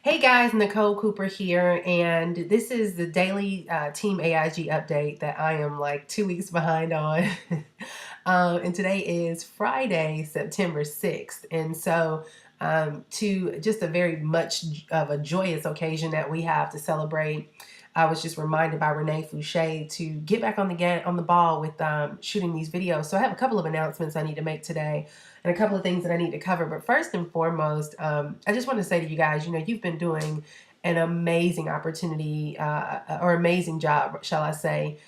Hey guys, Nicole Cooper here, and this is the daily Team AIG update that I am like 2 weeks behind on. And today is Friday, September 6th. And so, to just a very much of a joyous occasion that we have to celebrate, I was just reminded by Renee Fouché to get back on the ball with shooting these videos. So I have a couple of announcements I need to make today and a couple of things that I need to cover. But first and foremost, I just want to say to you guys, you've been doing an amazing opportunity or amazing job, shall I say,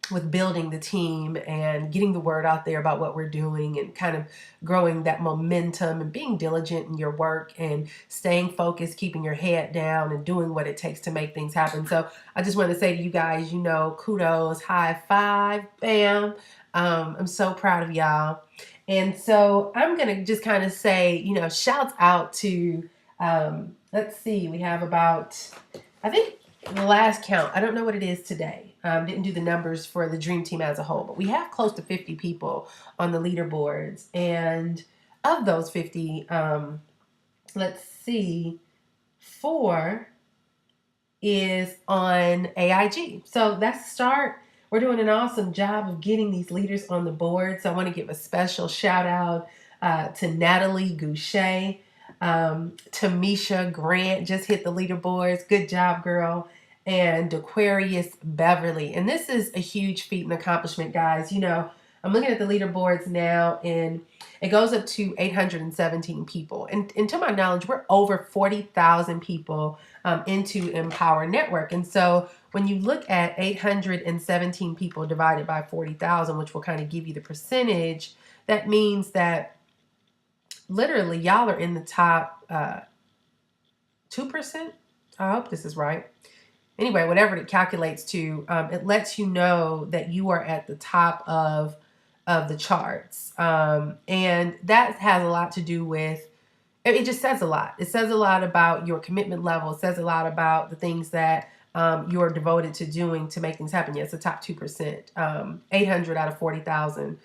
with building the team and getting the word out there about what we're doing and kind of growing that momentum and being diligent in your work and staying focused, keeping your head down and doing what it takes to make things happen. So I just want to say to you guys, kudos, high five, bam. I'm so proud of y'all. And so I'm going to just kind of say, shouts out to, let's see, we have about, I think the last count, I don't know what it is today. Didn't do the numbers for the dream team as a whole, but we have close to 50 people on the leaderboards. And of those 50, let's see, 4 is on AIG. So that's the start. We're doing an awesome job of getting these leaders on the board. So I want to give a special shout out to Natalie Goucher. Tamisha Grant just hit the leaderboards. Good job, girl. And Aquarius Beverly. And this is a huge feat and accomplishment, guys. I'm looking at the leaderboards now, and it goes up to 817 people. And to my knowledge, we're over 40,000 people into Empower Network. And so when you look at 817 people divided by 40,000, which will kind of give you the percentage, that means that literally y'all are in the top 2%. I hope this is right. Anyway, whatever it calculates to, it lets you know that you are at the top of the charts. And that has a lot to do with, it just says a lot. It says a lot about your commitment level. It says a lot about the things that you're devoted to doing to make things happen. Yeah, it's the top 2%. 800 out of 40,000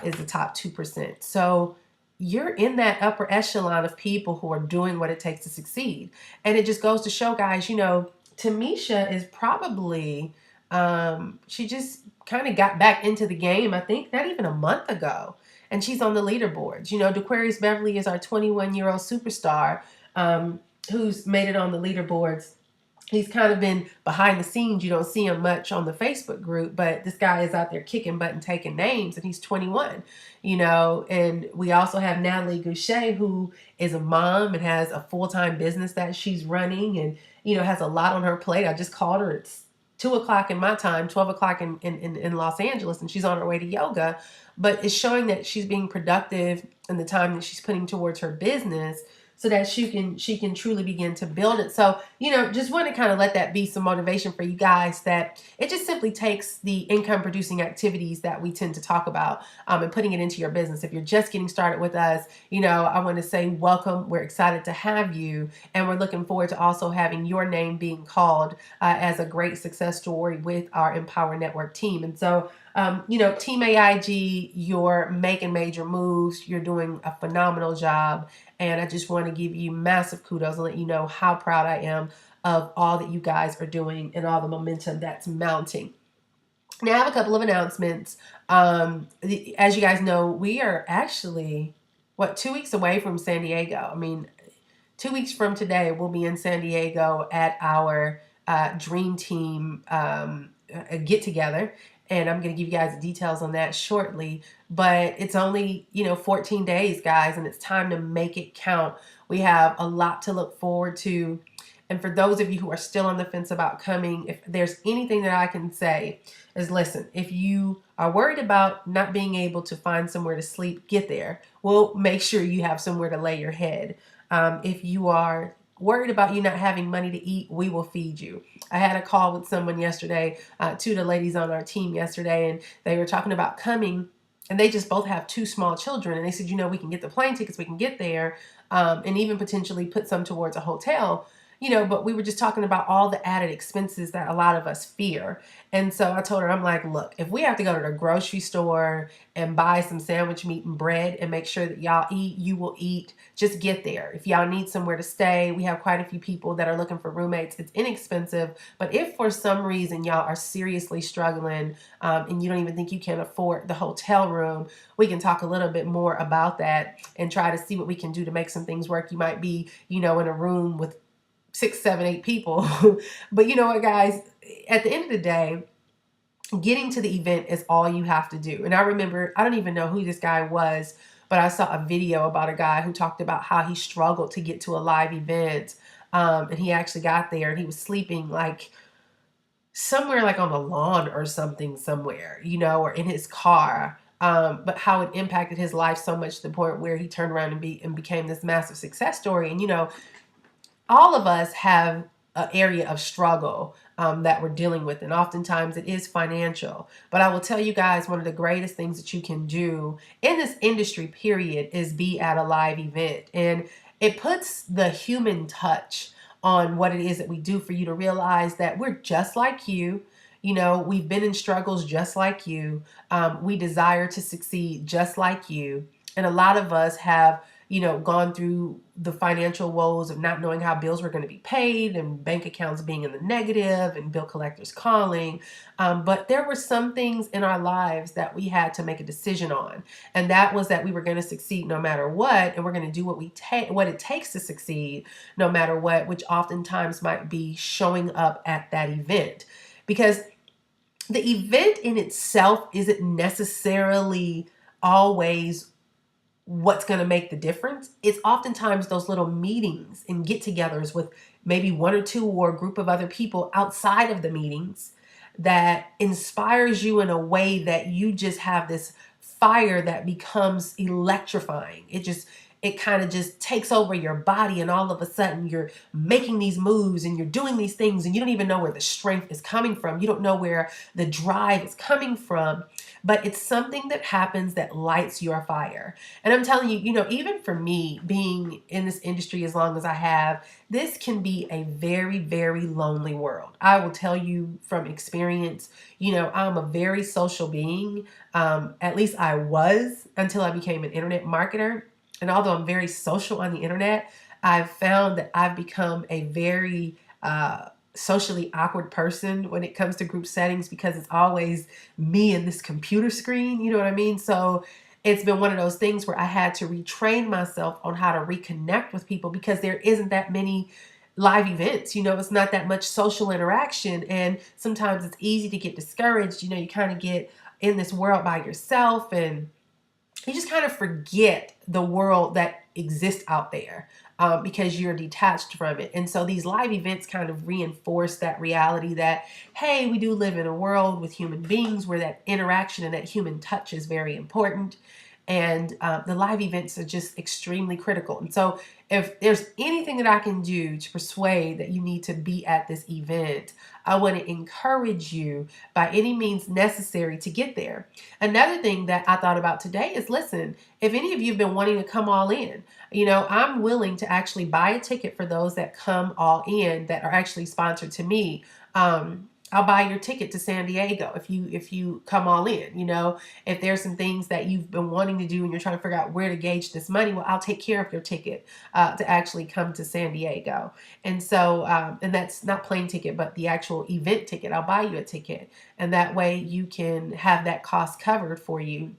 is the top 2%. So you're in that upper echelon of people who are doing what it takes to succeed. And it just goes to show, guys, Tamisha is probably, she just kind of got back into the game, I think, not even a month ago. And she's on the leaderboards. DeQuarius Beverly is our 21-year-old superstar who's made it on the leaderboards. He's kind of been behind the scenes. You don't see him much on the Facebook group, but this guy is out there kicking butt and taking names, and he's 21, And we also have Natalie Goucher, who is a mom and has a full-time business that she's running and, has a lot on her plate. I just called her. It's 2 o'clock in my time, 12 o'clock in Los Angeles, and she's on her way to yoga. But it's showing that she's being productive in the time that she's putting towards her business, so that she can truly begin to build it. So, just want to kind of let that be some motivation for you guys, that it just simply takes the income producing activities that we tend to talk about and putting it into your business. If you're just getting started with us, I want to say welcome. We're excited to have you, and we're looking forward to also having your name being called as a great success story with our Empower Network team. And so, Team AIG, you're making major moves. You're doing a phenomenal job. And I just want to give you massive kudos and let you know how proud I am of all that you guys are doing and all the momentum that's mounting. Now, I have a couple of announcements. As you guys know, we are actually, 2 weeks away from San Diego. I mean, 2 weeks from today, we'll be in San Diego at our Dream Team get together. And I'm going to give you guys the details on that shortly. But it's only, 14 days, guys, and it's time to make it count. We have a lot to look forward to. And for those of you who are still on the fence about coming, if there's anything that I can say is, listen, if you are worried about not being able to find somewhere to sleep, get there. We'll make sure you have somewhere to lay your head. If you are worried about you not having money to eat, we will feed you. I had a call with someone yesterday, 2 of the ladies on our team yesterday, and they were talking about coming, and they just both have 2 small children. And they said, we can get the plane tickets, we can get there, and even potentially put some towards a hotel. but we were just talking about all the added expenses that a lot of us fear. And so I told her, I'm like, look, if we have to go to the grocery store and buy some sandwich meat and bread and make sure that y'all eat, you will eat. Just get there. If y'all need somewhere to stay, we have quite a few people that are looking for roommates. It's inexpensive. But if for some reason y'all are seriously struggling and you don't even think you can afford the hotel room, we can talk a little bit more about that and try to see what we can do to make some things work. You might be, in a room with 6, 7, 8 people. But you know what, guys? At the end of the day, getting to the event is all you have to do. And I remember, I don't even know who this guy was, but I saw a video about a guy who talked about how he struggled to get to a live event. And he actually got there and he was sleeping like somewhere like on the lawn or something somewhere, or in his car. But how it impacted his life so much to the point where he turned around and became this massive success story. And, all of us have an area of struggle that we're dealing with, and oftentimes it is financial. But I will tell you guys, one of the greatest things that you can do in this industry, period, is be at a live event. And it puts the human touch on what it is that we do for you to realize that we're just like you. We've been in struggles just like you. We desire to succeed just like you. And a lot of us have gone through the financial woes of not knowing how bills were going to be paid and bank accounts being in the negative and bill collectors calling. But there were some things in our lives that we had to make a decision on. And that was that we were going to succeed no matter what. And we're going to do what it takes to succeed no matter what, which oftentimes might be showing up at that event. Because the event in itself isn't necessarily always what's going to make the difference. It's oftentimes those little meetings and get-togethers with maybe one or two or a group of other people outside of the meetings that inspires you in a way that you just have this fire that becomes electrifying. It kind of just takes over your body, and all of a sudden you're making these moves and you're doing these things and you don't even know where the strength is coming from. You don't know where the drive is coming from, but it's something that happens that lights your fire. And I'm telling you, even for me, being in this industry as long as I have, this can be a very, very lonely world. I will tell you from experience, I'm a very social being. At least I was until I became an internet marketer. And although I'm very social on the internet, I've found that I've become a very socially awkward person when it comes to group settings because it's always me and this computer screen. You know what I mean? So it's been one of those things where I had to retrain myself on how to reconnect with people because there isn't that many live events. It's not that much social interaction. And sometimes it's easy to get discouraged. You kind of get in this world by yourself and you just kind of forget the world that exists out there because you're detached from it. And so these live events kind of reinforce that reality that, hey, we do live in a world with human beings where that interaction and that human touch is very important. And the live events are just extremely critical. And so if there's anything that I can do to persuade that you need to be at this event, I want to encourage you by any means necessary to get there. Another thing that I thought about today is, listen, if any of you have been wanting to come all in, I'm willing to actually buy a ticket for those that come all in that are actually sponsored to me. I'll buy your ticket to San Diego if you come all in. If there's some things that you've been wanting to do and you're trying to figure out where to gauge this money, well, I'll take care of your ticket to actually come to San Diego. And so, and that's not plane ticket, but the actual event ticket. I'll buy you a ticket, and that way you can have that cost covered for you.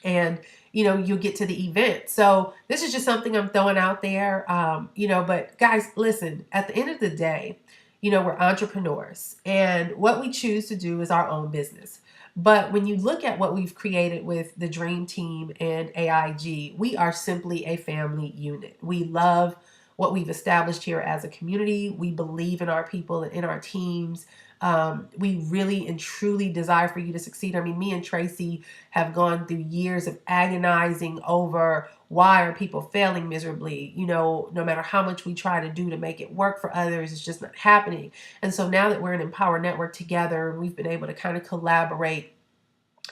And you'll get to the event. So this is just something I'm throwing out there. But guys, listen, at the end of the day, we're entrepreneurs, and what we choose to do is our own business. But when you look at what we've created with the Dream Team and AIG, we are simply a family unit. We love what we've established here as a community. We believe in our people and in our teams. We really and truly desire for you to succeed. I mean, me and Tracy have gone through years of agonizing over why are people failing miserably. No matter how much we try to do to make it work for others, it's just not happening. And so now that we're an Empower Network together, we've been able to kind of collaborate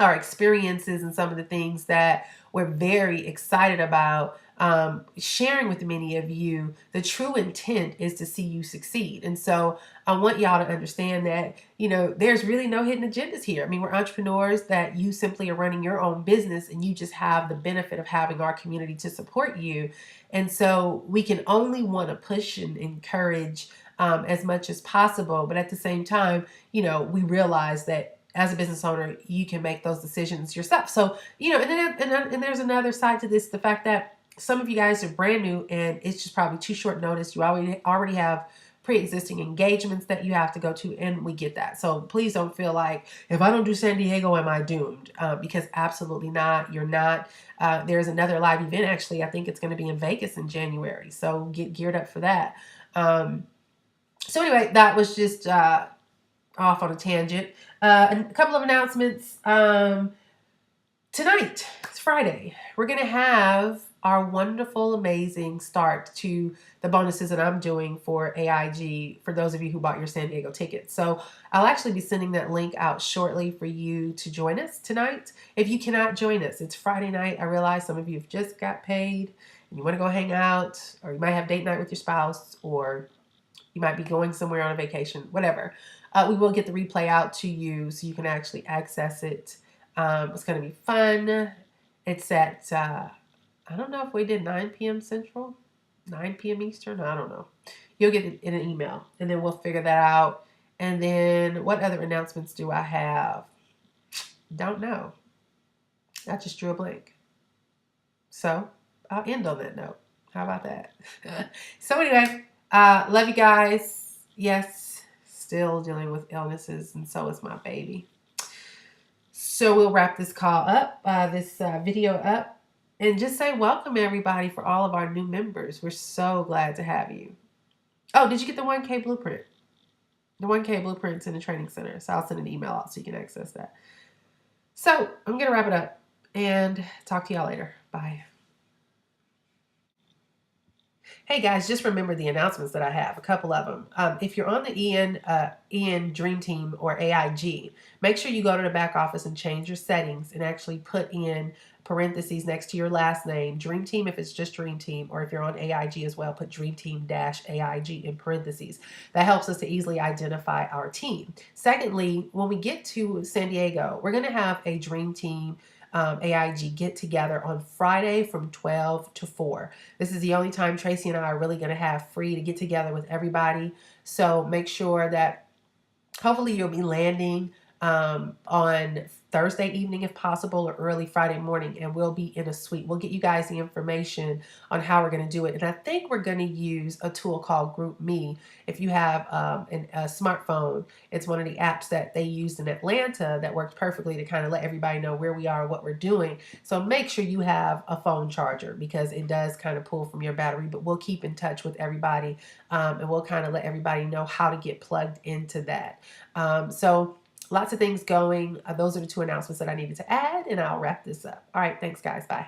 our experiences and some of the things that we're very excited about sharing with many of you. The true intent is to see you succeed. And so I want y'all to understand that, there's really no hidden agendas here. I mean, we're entrepreneurs that you simply are running your own business and you just have the benefit of having our community to support you. And so we can only want to push and encourage as much as possible. But at the same time, we realize that as a business owner, you can make those decisions yourself. So, and there's another side to this, the fact that some of you guys are brand new and it's just probably too short notice. You already have pre-existing engagements that you have to go to, and we get that. So please don't feel like, if I don't do San Diego, am I doomed? Because absolutely not. You're not. There's another live event, actually. I think it's going to be in Vegas in January. So get geared up for that. So anyway, that was just off on a tangent. A couple of announcements. Tonight, it's Friday, we're going to have our wonderful, amazing start to the bonuses that I'm doing for AIG for those of you who bought your San Diego tickets. So I'll actually be sending that link out shortly for you to join us tonight. If you cannot join us, it's Friday night. I realize some of you have just got paid and you want to go hang out, or you might have date night with your spouse, or you might be going somewhere on a vacation, whatever. We will get the replay out to you so you can actually access it. It's going to be fun. It's at, I don't know if we did 9 p.m. Central, 9 p.m. Eastern. I don't know. You'll get it in an email, and then we'll figure that out. And then what other announcements do I have? Don't know. I just drew a blank. So I'll end on that note. How about that? So anyway, love you guys. Yes, still dealing with illnesses, and so is my baby. So we'll wrap this call up, this video up, and just say welcome everybody for all of our new members. We're so glad to have you. Oh, did you get the 1K blueprint? The 1K blueprint's in the training center, so I'll send an email out so you can access that. So I'm going to wrap it up and talk to y'all later. Bye. Hey guys, just remember the announcements that I have, a couple of them. If you're on the EN Dream Team or AIG, make sure you go to the back office and change your settings and actually put in parentheses next to your last name, Dream Team if it's just Dream Team, or if you're on AIG as well, put Dream Team-AIG in parentheses. That helps us to easily identify our team. Secondly, when we get to San Diego, we're going to have a Dream Team AIG get together on Friday from 12 to 4. This is the only time Tracy and I are really going to have free to get together with everybody. So make sure that hopefully you'll be landing on Thursday evening if possible, or early Friday morning, and we'll be in a suite. We'll get you guys the information on how we're going to do it. And I think we're going to use a tool called GroupMe. If you have a smartphone, it's one of the apps that they used in Atlanta that works perfectly to kind of let everybody know where we are, what we're doing. So make sure you have a phone charger, because it does kind of pull from your battery, but we'll keep in touch with everybody and we'll kind of let everybody know how to get plugged into that. So lots of things going. Those are the two announcements that I needed to add, and I'll wrap this up. All right, thanks guys. Bye.